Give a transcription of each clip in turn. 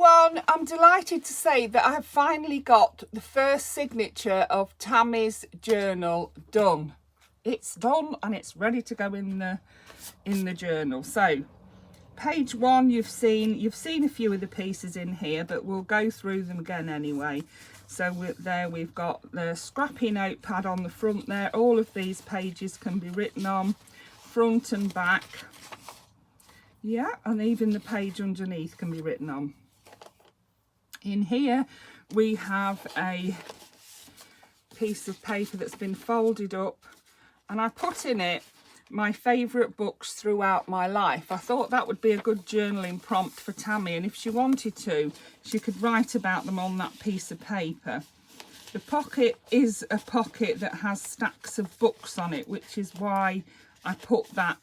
everyone, I'm delighted to say that I have finally got the first signature of Tammy's journal done. It's done and it's ready to go in the journal. So page 1 you've seen a few of the pieces in here, but we'll go through them again anyway. So we've got the scrappy notepad on the front there. All of these pages can be written on, front and back. Yeah, and even the page underneath can be written on. In here we have a piece of paper that's been folded up, and I put in it my favourite books throughout my life. I thought that would be a good journaling prompt for Tammy, and if she wanted to, she could write about them on that piece of paper. The pocket is a pocket that has stacks of books on it, which is why I put that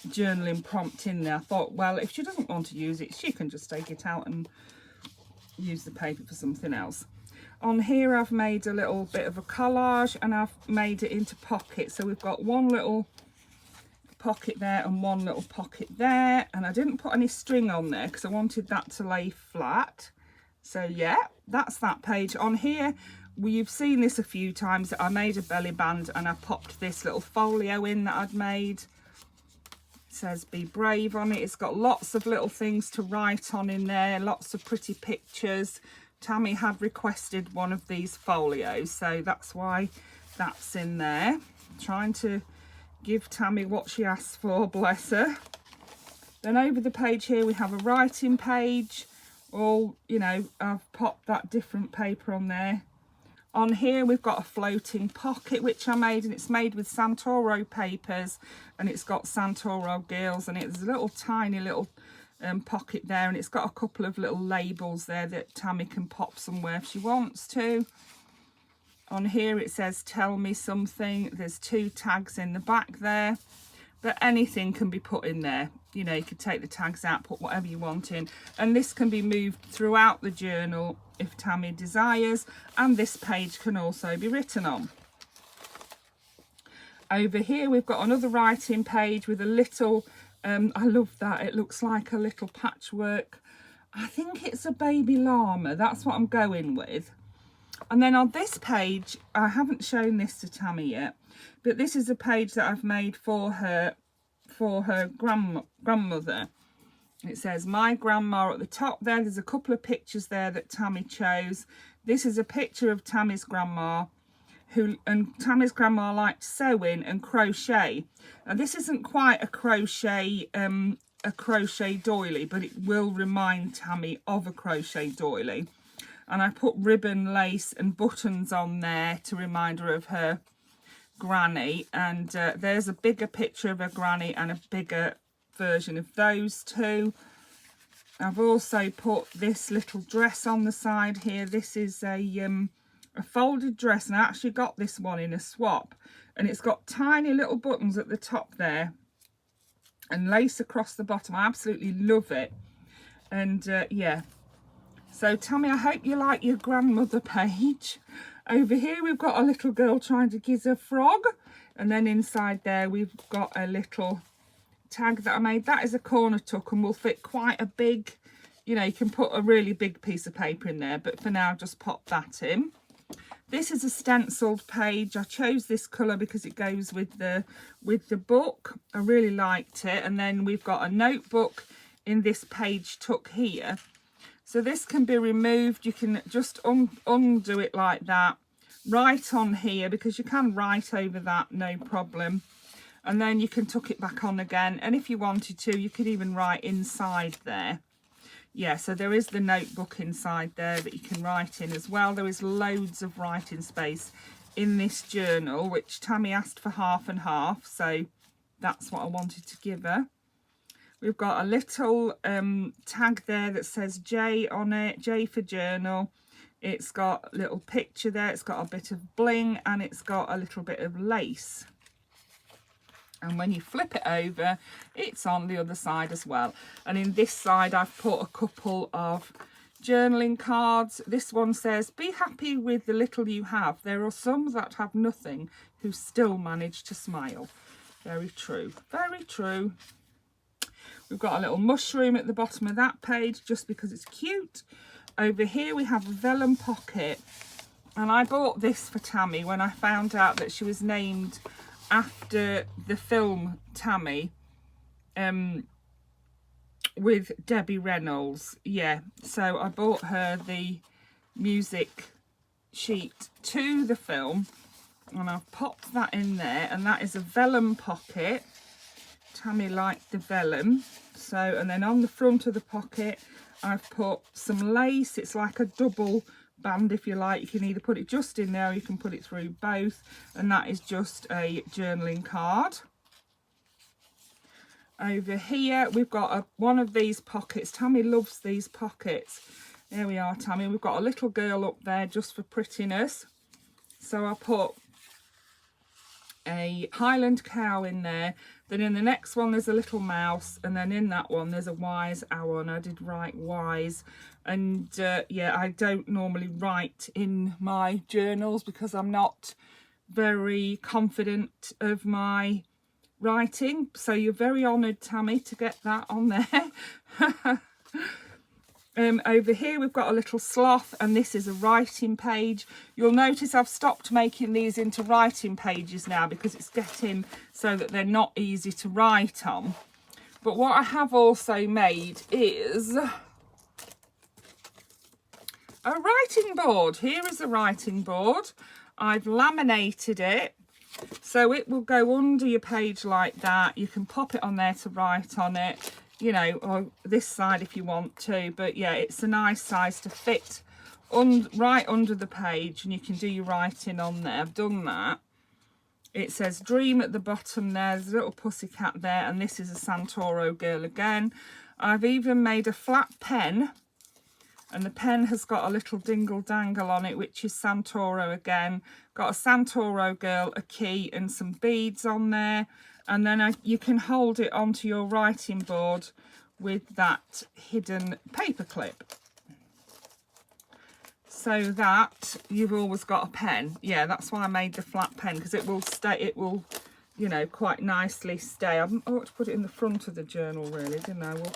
journaling prompt in there. I thought, well, if she doesn't want to use it, she can just take it out and use the paper for something else. On here I've made a little bit of a collage, and I've made it into pockets. So we've got one little pocket there and one little pocket there, and I didn't put any string on there because I wanted that to lay flat. So yeah, that's that page. On here, you've seen this a few times, I made a belly band and I popped this little folio in that I'd made. It says be brave on it. It's got lots of little things to write on in there, lots of pretty pictures. Tammy had requested one of these folios, so that's why that's in there. Trying to give Tammy what she asked for, bless her. Then over the page here we have a writing page. All, you know, I've popped that different paper on there. On here we've got a floating pocket which I made, and it's made with Santoro papers, and it's got Santoro gills, and it's a little tiny little pocket there, and it's got a couple of little labels there that Tammy can pop somewhere if she wants to. On here it says tell me something. There's 2 tags in the back there, but anything can be put in there. You know, you could take the tags out, put whatever you want in, and this can be moved throughout the journal if Tammy desires, and this page can also be written on. Over here we've got another writing page with a little I love that, it looks like a little patchwork. I think it's a baby llama, that's what I'm going with. And then on this page, I haven't shown this to Tammy yet, but this is a page that I've made for her grandmother. It says my grandma at the top there. There's a couple of pictures there that Tammy chose. This is a picture of Tammy's grandma, and Tammy's grandma liked sewing and crochet. Now this isn't quite a crochet doily, but it will remind Tammy of a crochet doily. And I put ribbon, lace and buttons on there to remind her of her granny. And there's a bigger picture of her granny and a bigger version of those two. I've also put this little dress on the side here. This is a folded dress, and I actually got this one in a swap, and it's got tiny little buttons at the top there and lace across the bottom. I absolutely love it. And yeah, so Tammy, I hope you like your grandmother page. Over here we've got a little girl trying to kiss a frog, and then inside there we've got a little tag that I made. That is a corner tuck and will fit quite a big, you know, you can put a really big piece of paper in there, but for now just pop that in. This is a stenciled page. I chose this colour because it goes with the book. I really liked it. And then we've got a notebook in this page tuck here. So this can be removed. You can just undo it like that. Write on here, because you can write over that, no problem. And then you can tuck it back on again. And if you wanted to, you could even write inside there. Yeah, so there is the notebook inside there that you can write in as well. There is loads of writing space in this journal, which Tammy asked for half and half. So that's what I wanted to give her. We've got a little tag there that says J on it, J for journal. It's got a little picture there. It's got a bit of bling, and it's got a little bit of lace. And when you flip it over, it's on the other side as well. And in this side, I've put a couple of journaling cards. This one says, be happy with the little you have. There are some that have nothing who still manage to smile. Very true. Very true. We've got a little mushroom at the bottom of that page just because it's cute. Over here we have a vellum pocket, and I bought this for Tammy when I found out that she was named after the film Tammy, with Debbie Reynolds. Yeah, so I bought her the music sheet to the film, and I've popped that in there, and that is a vellum pocket. Tammy liked the vellum. So, and then on the front of the pocket I've put some lace. It's like a double band, if you like. You can either put it just in there or you can put it through both, and that is just a journaling card. Over here we've got one of these pockets. Tammy loves these pockets. There we are, Tammy. We've got a little girl up there just for prettiness, so I put a Highland cow in there. Then in the next one there's a little mouse, and then in that one there's a wise owl, and I did write wise. And yeah, I don't normally write in my journals because I'm not very confident of my writing, so you're very honoured, Tammy, to get that on there. Over here we've got a little sloth, and this is a writing page. You'll notice I've stopped making these into writing pages now because it's getting so that they're not easy to write on. But what I have also made is a writing board. Here is a writing board. I've laminated it so it will go under your page like that. You can pop it on there to write on it, you know, or this side if you want to. But yeah, it's a nice size to fit right under the page, and you can do your writing on there. I've done that. It says dream at the bottom there. There's a little pussycat there, and this is a Santoro girl again. I've even made a flat pen, and the pen has got a little dingle dangle on it, which is Santoro again. Got a Santoro girl, a key, and some beads on there. And then you can hold it onto your writing board with that hidden paper clip, so that you've always got a pen. Yeah, that's why I made the flat pen, because it will stay, it will, you know, quite nicely stay. I ought to put it in the front of the journal really, didn't I? We'll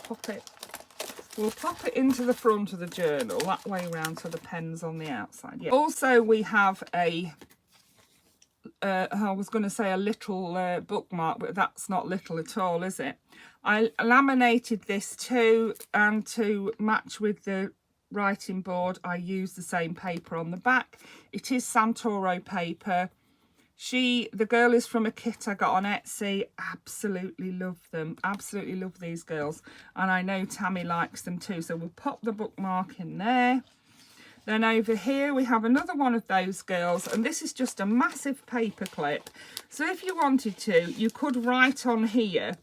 pop it into the front of the journal that way around, so the pen's on the outside. Yeah. Also we have a I was going to say a little bookmark, but that's not little at all, is it? I laminated this too, and to match with the writing board I used the same paper on the back. It is Santoro paper. The girl is from a kit I got on Etsy. Absolutely love them. Absolutely love these girls, and I know Tammy likes them too, so we'll pop the bookmark in there. Then over here we have another one of those girls, and this is just a massive paper clip. So if you wanted to, you could write on here,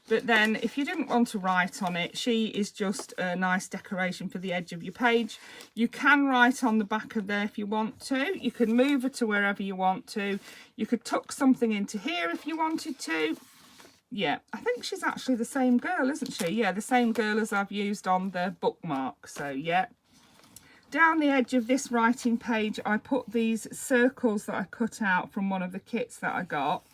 but then if you didn't want to write on it, she is just a nice decoration for the edge of your page. You can write on the back of there if you want to. You can move her to wherever you want to. You could tuck something into here if you wanted to. Yeah, I think she's actually the same girl, isn't she? Yeah, the same girl as I've used on the bookmark. So yeah. Down the edge of this writing page I put these circles that I cut out from one of the kits that I got.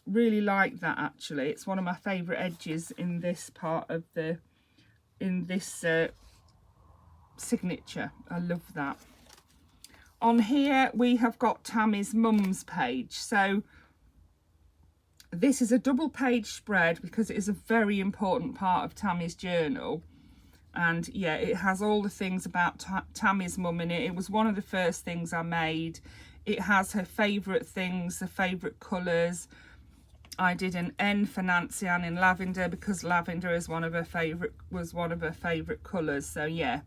Really like that actually. It's one of my favourite edges in this part of this signature. I love that. On here we have got Tammy's mum's page. So this is a double page spread because it is a very important part of Tammy's journal. And yeah, it has all the things about Tammy's mum in it. It was one of the first things I made. It has her favourite things, her favourite colours. I did an N for Nancy Ann in lavender because lavender is one of her favourite colours. So yeah,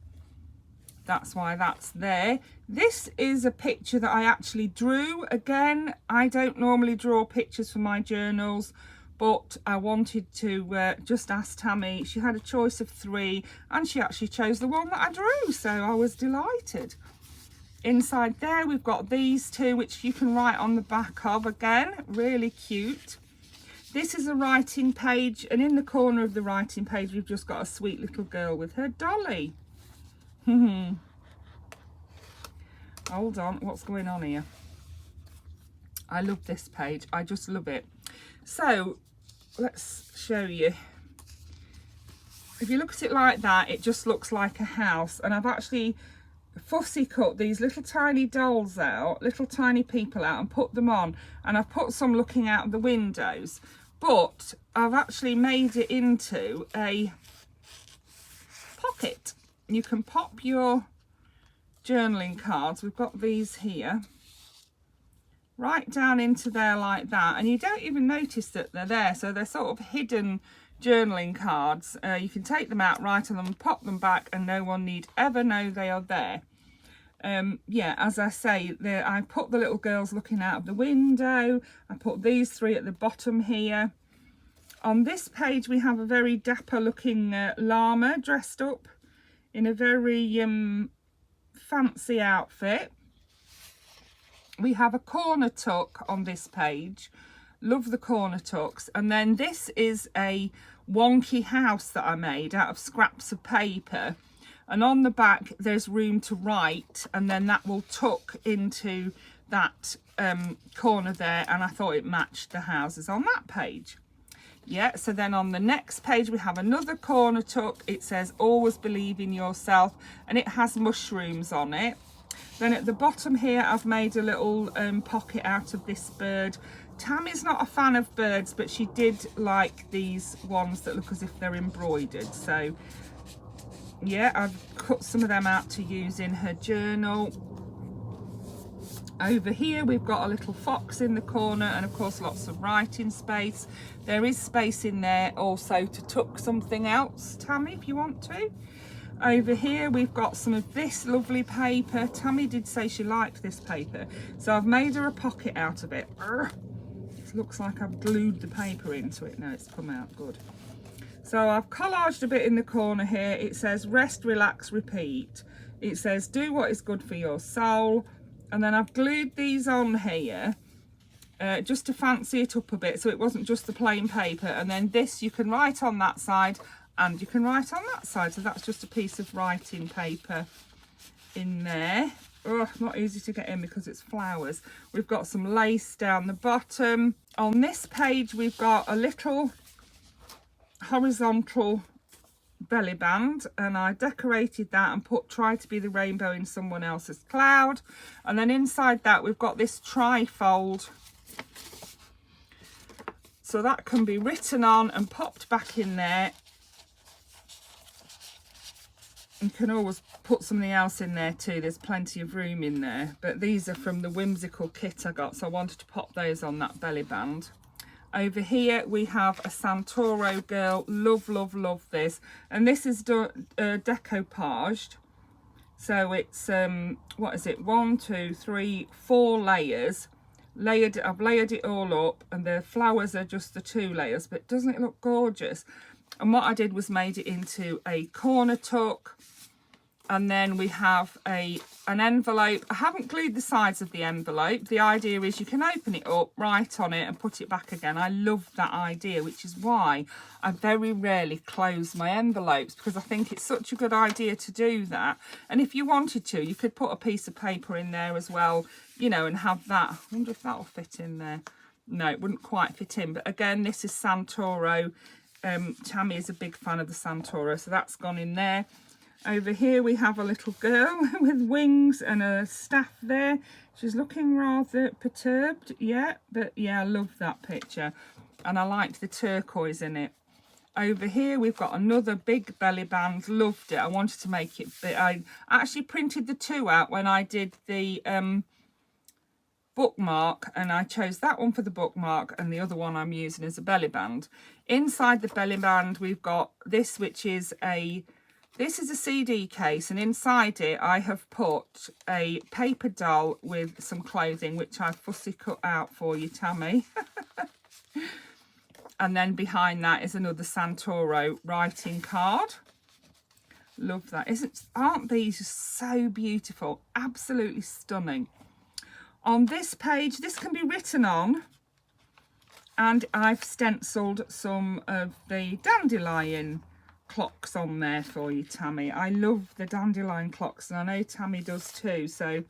that's why that's there. This is a picture that I actually drew. Again, I don't normally draw pictures for my journals, but I wanted to just ask Tammy. She had a choice of 3 and she actually chose the one that I drew, so I was delighted. Inside there we've got these 2 which you can write on the back of. Again, really cute. This is a writing page, and in the corner of the writing page we've just got a sweet little girl with her dolly. Hold on, what's going on here? I love this page, I just love it. So let's show you. if you look at it like that, it just looks like a house. And I've actually fussy cut these little tiny dolls out, little tiny people out, and put them on. And I've put some looking out of the windows, but I've actually made it into a pocket. You can pop your journaling cards, we've got these here, right down into there like that, and you don't even notice that they're there. So they're sort of hidden journaling cards. You can take them out, write on them, pop them back, and no one need ever know they are there. Yeah, as I say, I put the little girls looking out of the window. I put these three at the bottom here. On this page we have a very dapper looking llama dressed up in a very fancy outfit. We have a corner tuck on this page. Love the corner tucks. And then this is a wonky house that I made out of scraps of paper, and on the back there's room to write, and then that will tuck into that corner there, and I thought it matched the houses on that page. Yeah, so then on the next page we have another corner tuck. It says always believe in yourself, and it has mushrooms on it. Then at the bottom here I've made a little pocket out of this bird. Tammy's not a fan of birds, but she did like these ones that look as if they're embroidered. So yeah, I've cut some of them out to use in her journal. Over here we've got a little fox in the corner, and of course lots of writing space. There is space in there also to tuck something else, Tammy, if you want to. Over here we've got some of this lovely paper. Tammy did say she liked this paper, so I've made her a pocket out of it. It looks like I've glued the paper into it. No, it's come out good. So I've collaged a bit in the corner here. It says rest, relax, repeat. It says do what is good for your soul. And then I've glued these on here just to fancy it up a bit, so it wasn't just the plain paper. And then this you can write on that side and you can write on that side. So that's just a piece of writing paper in there. Oh, not easy to get in because it's flowers. We've got some lace down the bottom. On this page we've got a little horizontal belly band, and I decorated that and tried to be the rainbow in someone else's cloud. And then inside that we've got this tri-fold, so that can be written on and popped back in there. You can always put something else in there too, there's plenty of room in there, but these are from the Whimsical kit I got, so I wanted to pop those on that belly band. Over here we have a Santoro girl. Love, love, love this. And this is decoupaged. So it's, what is it? 1, 2, 3, 4 layers. I've layered it all up, and the flowers are just the 2 layers, but doesn't it look gorgeous? And what I did was made it into a corner tuck. And then we have an envelope. I haven't glued the sides of the envelope. The idea is you can open it up, write on it and put it back again. I love that idea, which is why I very rarely close my envelopes, because I think it's such a good idea to do that. And if you wanted to, you could put a piece of paper in there as well, you know, and have that. I wonder if that'll fit in there. No, it wouldn't quite fit in. But again, this is Santoro. Tammy is a big fan of the Santoro, so that's gone in there. Over here we have a little girl with wings and a staff there. She's looking rather perturbed, yeah, but yeah, I love that picture. And I liked the turquoise in it. Over here we've got another big belly band. Loved it. I wanted to make it big. I actually printed the 2 out when I did the bookmark, and I chose that one for the bookmark, and the other one I'm using as a belly band. Inside the belly band we've got this, which is a CD case, and inside it I have put a paper doll with some clothing, which I fussy cut out for you, Tammy. And then behind that is another Santoro writing card. Love that. Aren't these just so beautiful? Absolutely stunning. On this page, this can be written on, and I've stenciled some of the dandelion clocks on there for you, Tammy. I love the dandelion clocks, and I know Tammy does too. So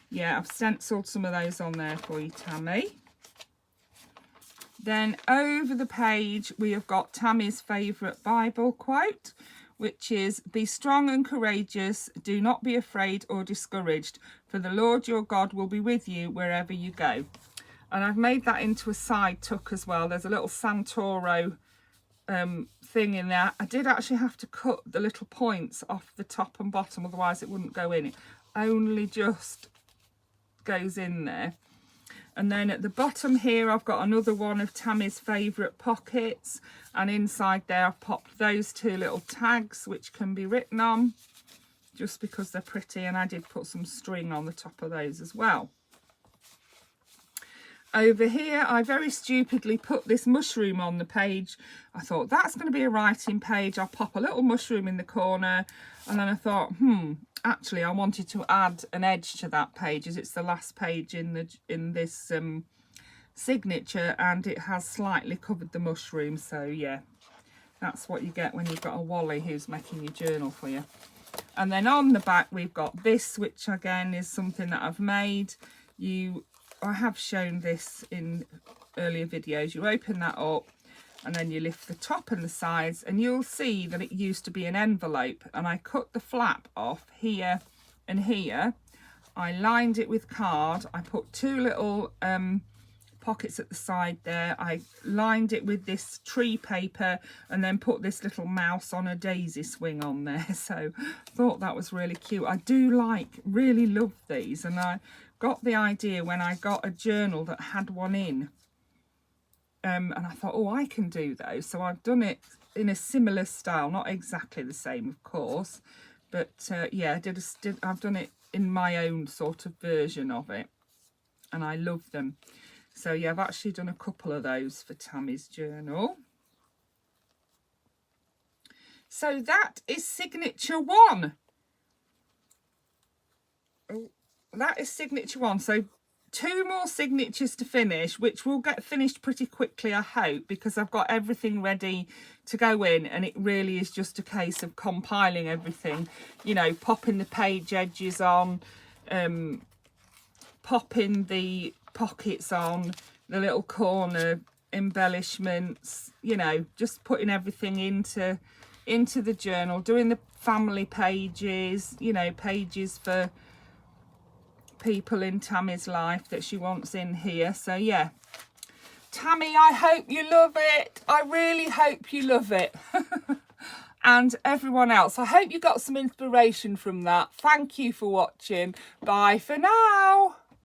yeah, I've stenciled some of those on there for you, Tammy. Then over the page we have got Tammy's favourite Bible quote, which is, "Be strong and courageous, do not be afraid or discouraged, for the Lord your God will be with you wherever you go." And I've made that into a side tuck as well. There's a little Santoro thing in there. I did actually have to cut the little points off the top and bottom, otherwise it wouldn't go in. It only just goes in there. And then at the bottom here I've got another one of Tammy's favourite pockets, and inside there I've popped those two little tags which can be written on just because they're pretty, and I did put some string on the top of those as well. Over here I very stupidly put this mushroom on the page. I thought that's going to be a writing page, I'll pop a little mushroom in the corner, and then I thought actually I wanted to add an edge to that page as it's the last page in this signature, and it has slightly covered the mushroom. So yeah, that's what you get when you've got a Wally who's making your journal for you. And then on the back we've got this, which again is something that I've made. I have shown this in earlier videos. You open that up and then you lift the top and the sides, and you'll see that it used to be an envelope, and I cut the flap off here and here. I lined it with card. I put two little pockets at the side there. I lined it with this tree paper and then put this little mouse on a daisy swing on there. So thought that was really cute. I really love these, and I got the idea when I got a journal that had one in, and I thought, oh, I can do those. So I've done it in a similar style, not exactly the same of course, but yeah, I've done it in my own sort of version of it, and I love them. So yeah, I've actually done a couple of those for Tammy's journal. So that is signature one. Oh, that is signature one. So 2 more signatures to finish, which will get finished pretty quickly, I hope, because I've got everything ready to go in, and it really is just a case of compiling everything, you know, popping the page edges on, popping the pockets on, the little corner embellishments, you know, just putting everything into the journal, doing the family pages, you know, pages for people in Tammy's life that she wants in here. So yeah, Tammy, I hope you love it. I really hope you love it. And everyone else, I hope you got some inspiration from that. Thank you for watching. Bye for now.